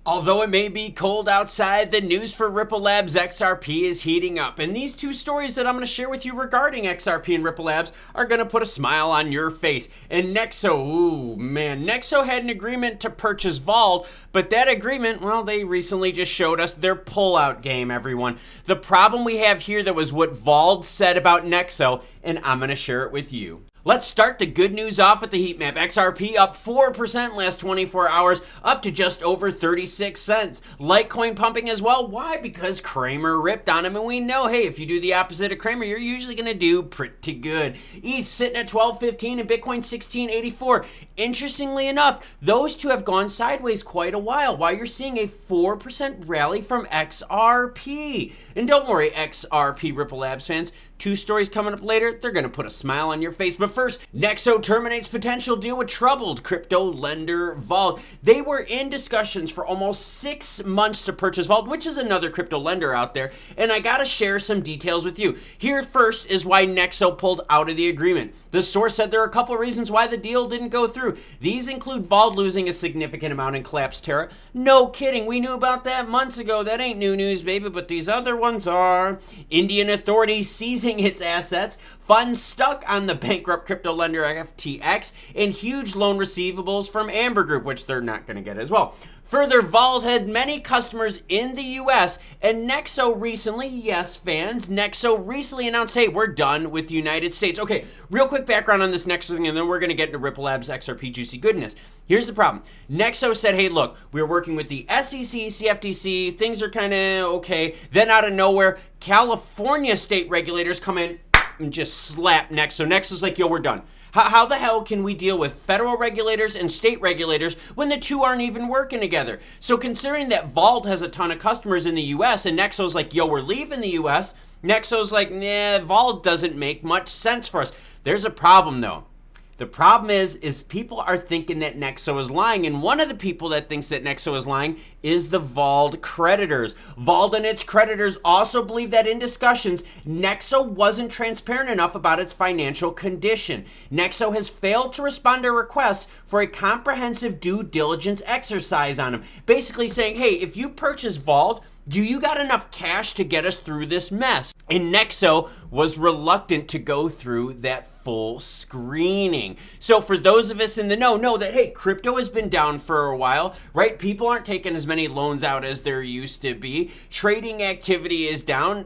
Although it may be cold outside, the news for Ripple Labs XRP is heating up. And these two stories that I'm going to share with you regarding XRP and Ripple Labs are going to put a smile on your face. And Nexo, ooh man, Nexo had an agreement to purchase Vauld, but that agreement, well, they recently just showed us their pullout game, everyone. The problem we have here that was what Vauld said about Nexo, and I'm going to share it with you. Let's start the good news off with the heat map. XRP up 4% last 24 hours, up to just over 36 cents. Litecoin pumping as well. Why? Because Kramer ripped on him, and we know, hey, if you do the opposite of Kramer, you're usually going to do pretty good. ETH sitting at 12.15 and Bitcoin 16.84. Interestingly enough, those two have gone sideways quite a while you're seeing a 4% rally from XRP. And don't worry, XRP Ripple Labs fans, two stories coming up later, they're going to put a smile on your face. But first, Nexo terminates potential deal with troubled crypto lender Vauld. They were in discussions for almost 6 months to purchase Vauld, which is another crypto lender out there, and I got to share some details with you. Here first is why Nexo pulled out of the agreement. The source said there are a couple reasons why the deal didn't go through. These include Vauld losing a significant amount in collapsed Terra. No kidding, we knew about that months ago. That ain't new news, baby, but these other ones are. Indian authorities seizing its assets, funds stuck on the bankrupt crypto lender FTX, and huge loan receivables from Amber Group, which they're not going to get as well. Further, Vauld had many customers in the US, and Nexo recently, yes fans, Nexo recently announced, hey, we're done with the United States. Okay, real quick background on this Nexo thing, and then we're going to get into Ripple Labs XRP juicy goodness. Here's the problem. Nexo said, hey, look, we're working with the SEC, CFTC, things are kind of okay. Then out of nowhere, California state regulators come in and just slap Nexo. Nexo's like, yo, we're done. How the hell can we deal with federal regulators and state regulators when the two aren't even working together? So considering that Vauld has a ton of customers in the US and Nexo's like, yo, we're leaving the US, Nexo's like, nah, Vauld doesn't make much sense for us. There's a problem though. The problem is people are thinking that Nexo is lying, and one of the people that thinks that Nexo is lying is the Vauld creditors. Vauld and its creditors also believe that in discussions, Nexo wasn't transparent enough about its financial condition. Nexo has failed to respond to requests for a comprehensive due diligence exercise on them, basically saying, hey, if you purchase Vauld, do you got enough cash to get us through this mess? And Nexo was reluctant to go through that full screening. So for those of us in the know that, hey, crypto has been down for a while, right? People aren't taking as many loans out as there used to be. Trading activity is down.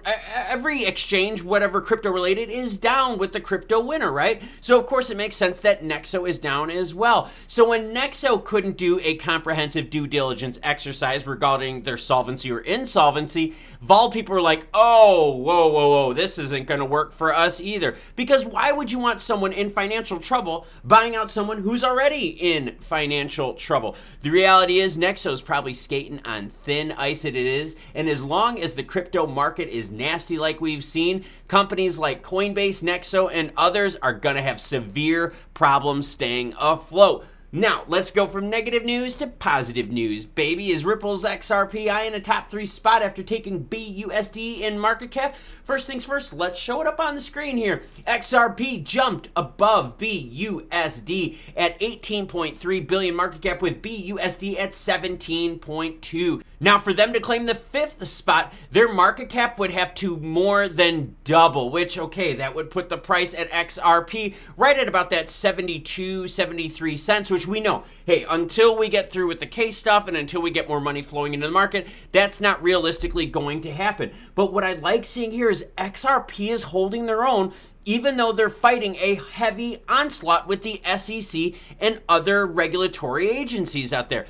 Every exchange, whatever crypto related, is down with the crypto winter, right? So of course it makes sense that Nexo is down as well. So when Nexo couldn't do a comprehensive due diligence exercise regarding their solvency or insolvency, Vauld people were like, oh, whoa, this isn't going to work for us either. Because why would you want someone in financial trouble buying out someone who's already in financial trouble? The reality is Nexo's probably skating on thin ice, it is, and as long as the crypto market is nasty like we've seen, companies like Coinbase, Nexo, and others are gonna have severe problems staying afloat. Now, let's go from negative news to positive news, baby. Is Ripple's XRP in a top 3 spot after taking BUSD in market cap? First things first, let's show it up on the screen here. XRP jumped above BUSD at 18.3 billion market cap, with BUSD at 17.2. Now, for them to claim the 5th spot, their market cap would have to more than double, which, okay, that would put the price at XRP right at about that 72, 73 cents, which we know, hey, until we get through with the case stuff and until we get more money flowing into the market, that's not realistically going to happen. But what I like seeing here is XRP is holding their own, even though they're fighting a heavy onslaught with the SEC and other regulatory agencies out there.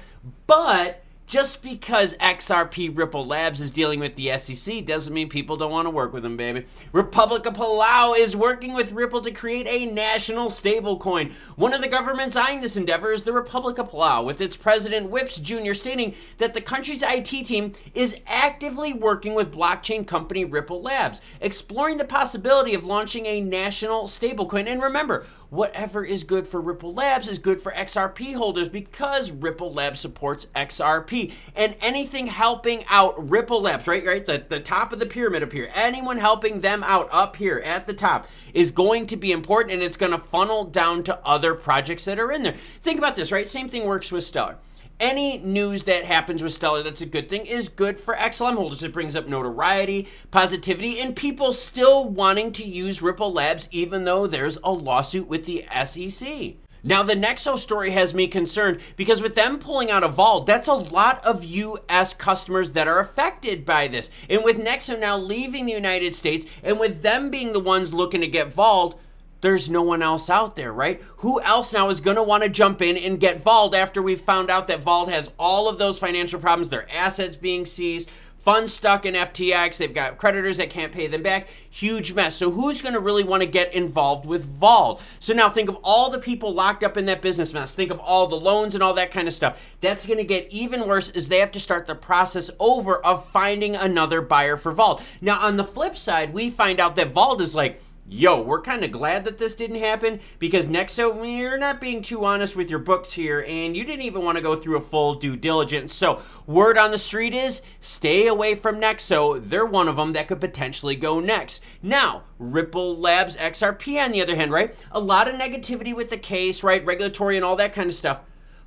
But just because XRP Ripple Labs is dealing with the SEC doesn't mean people don't want to work with them, baby. Republic of Palau is working with Ripple to create a national stablecoin. One of the governments eyeing this endeavor is the Republic of Palau, with its president Whips Jr. stating that the country's IT team is actively working with blockchain company Ripple Labs, exploring the possibility of launching a national stablecoin. And remember, whatever is good for Ripple Labs is good for XRP holders, because Ripple Labs supports XRP. And anything helping out Ripple Labs, right? The top of the pyramid up here, anyone helping them out up here at the top is going to be important, and it's going to funnel down to other projects that are in there. Think about this, right? Same thing works with Stellar. any news that happens with Stellar that's a good thing is good for XLM holders. It brings up notoriety, positivity, and people still wanting to use Ripple Labs even though there's a lawsuit with the SEC. Now, the Nexo story has me concerned because with them pulling out of Vauld, that's a lot of U.S. customers that are affected by this. And with Nexo now leaving the United States and with them being the ones looking to get Vauld, there's no one else out there, right? Who else now is going to want to jump in and get Vauld after we've found out that Vauld has all of those financial problems, their assets being seized, funds stuck in FTX, they've got creditors that can't pay them back, huge mess. So who's going to really want to get involved with Vauld? So now think of all the people locked up in that business mess. Think of all the loans and all that kind of stuff. That's going to get even worse as they have to start the process over of finding another buyer for Vauld. Now on the flip side, we find out that Vauld is like, yo, we're kind of glad that this didn't happen because Nexo, you're not being too honest with your books here and you didn't even want to go through a full due diligence. So word on the street is stay away from Nexo. They're one of them that could potentially go next. Now, Ripple Labs XRP on the other hand, right? A lot of negativity with the case, right? Regulatory and all that kind of stuff,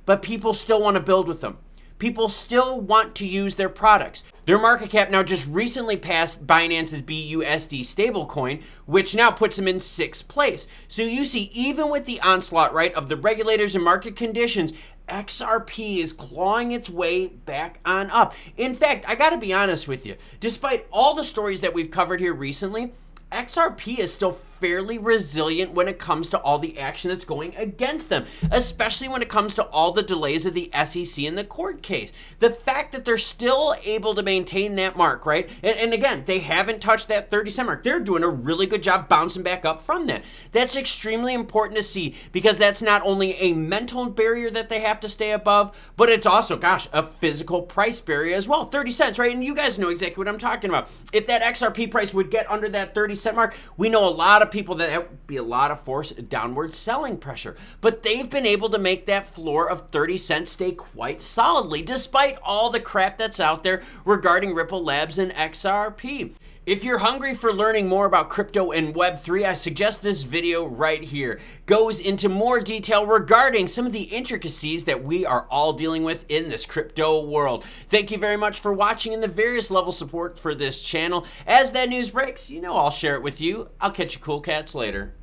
but people still want to build with them. People still want to use their products. Their market cap now just recently passed Binance's BUSD stablecoin, which now puts them in 6th place. So you see, even with the onslaught, right, of the regulators and market conditions, XRP is clawing its way back on up. In fact, I gotta be honest with you, despite all the stories that we've covered here recently, XRP is still fairly resilient when it comes to all the action that's going against them, especially when it comes to all the delays of the SEC in the court case. The fact that they're still able to maintain that mark, right? And again, they haven't touched that 30-cent mark. They're doing a really good job bouncing back up from that. That's extremely important to see because that's not only a mental barrier that they have to stay above, but it's also, gosh, a physical price barrier as well. 30 cents, right? And you guys know exactly what I'm talking about. If that XRP price would get under that 30-cent mark, we know a lot of people that would be a lot of forced downward selling pressure. But they've been able to make that floor of 30 cents stay quite solidly, despite all the crap that's out there regarding Ripple Labs and XRP. If you're hungry for learning more about crypto and Web3, I suggest this video right here. Goes into more detail regarding some of the intricacies that we are all dealing with in this crypto world. Thank you very much for watching and the various level support for this channel. As that news breaks, you know I'll share it with you. I'll catch you cool cats later.